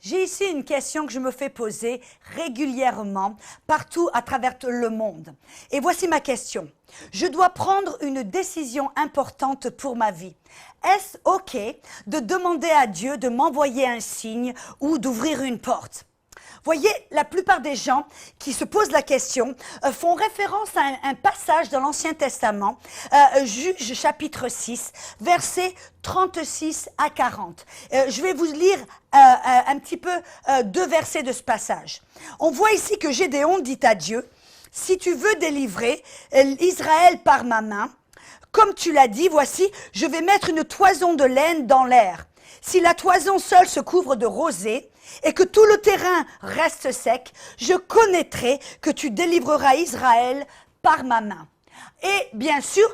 J'ai ici une question que je me fais poser régulièrement partout à travers le monde. Et voici ma question. Je dois prendre une décision importante pour ma vie. Est-ce OK de demander à Dieu de m'envoyer un signe ou d'ouvrir une porte? Voyez, la plupart des gens qui se posent la question font référence à un passage dans l'Ancien Testament, Juge chapitre 6, versets 36 à 40. Je vais vous lire un petit peu deux versets de ce passage. On voit ici que Gédéon dit à Dieu, « Si tu veux délivrer Israël par ma main, comme tu l'as dit, voici, je vais mettre une toison de laine dans l'air. Si la toison seule se couvre de rosée, et que tout le terrain reste sec, je connaîtrai que tu délivreras Israël par ma main. » Et bien sûr,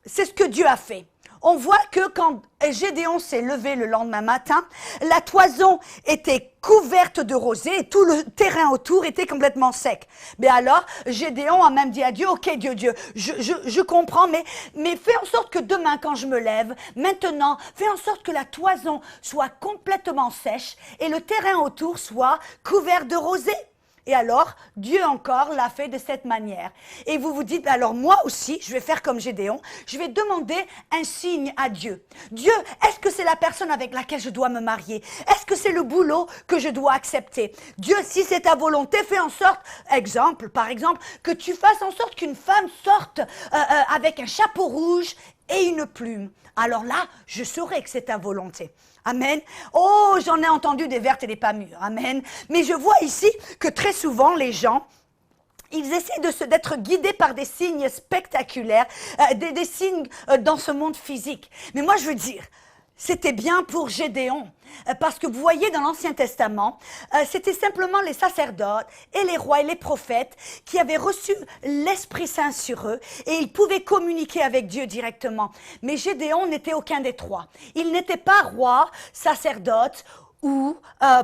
c'est ce que Dieu a fait. On voit que quand Gédéon s'est levé le lendemain matin, la toison était couverte de rosée et tout le terrain autour était complètement sec. Mais alors, Gédéon a même dit à Dieu, « Ok, Dieu, je comprends, mais fais en sorte que demain, quand je me lève, maintenant, fais en sorte que la toison soit complètement sèche et le terrain autour soit couvert de rosée. » Et alors, Dieu encore l'a fait de cette manière. Et vous vous dites, alors moi aussi, je vais faire comme Gédéon, je vais demander un signe à Dieu. Dieu, est-ce que c'est la personne avec laquelle je dois me marier? Est-ce que c'est le boulot que je dois accepter? Dieu, si c'est ta volonté, fais en sorte, par exemple, que tu fasses en sorte qu'une femme sorte avec un chapeau rouge et une plume. Alors là, je saurai que c'est ta volonté. Amen. Oh, j'en ai entendu des vertes et des pas mûres. Amen. Mais je vois ici que très souvent, les gens, ils essaient d'être guidés par des signes spectaculaires, des signes dans ce monde physique. Mais moi, je veux dire, c'était bien pour Gédéon. Parce que vous voyez, dans l'Ancien Testament, c'était simplement les sacerdotes et les rois et les prophètes qui avaient reçu l'Esprit Saint sur eux et ils pouvaient communiquer avec Dieu directement. Mais Gédéon n'était aucun des trois. Il n'était pas roi, sacerdote ou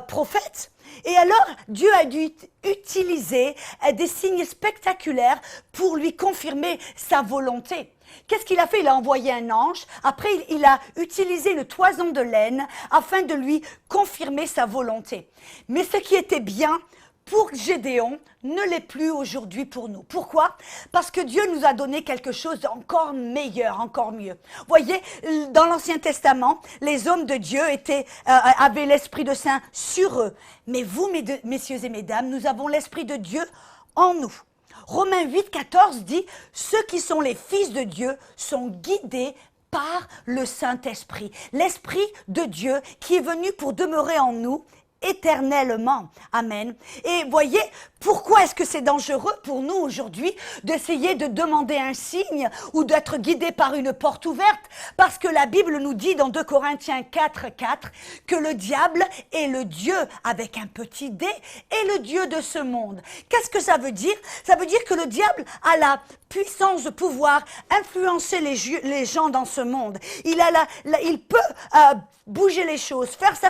prophète. Et alors, Dieu a dû utiliser des signes spectaculaires pour lui confirmer sa volonté. Qu'est-ce qu'il a fait? Il a envoyé un ange. Après, il a utilisé une toison de laine afin de lui confirmer sa volonté. Mais ce qui était bien pour Gédéon ne l'est plus aujourd'hui pour nous. Pourquoi? Parce que Dieu nous a donné quelque chose d'encore meilleur, encore mieux. Vous voyez, dans l'Ancien Testament, les hommes de Dieu avaient l'Esprit de Saint sur eux. Mais vous, messieurs et mesdames, nous avons l'Esprit de Dieu en nous. Romains 8, 14 dit « Ceux qui sont les fils de Dieu sont guidés par le Saint-Esprit. » L'Esprit de Dieu qui est venu pour demeurer en nous éternellement. Amen. Et voyez, pourquoi est-ce que c'est dangereux pour nous aujourd'hui d'essayer de demander un signe ou d'être guidé par une porte ouverte? Parce que la Bible nous dit dans 2 Corinthiens 4, 4 que le diable est le Dieu avec un petit d et le Dieu de ce monde. Qu'est-ce que ça veut dire? Ça veut dire que le diable a la puissance de pouvoir influencer les gens dans ce monde. Il peut bouger les choses, faire sa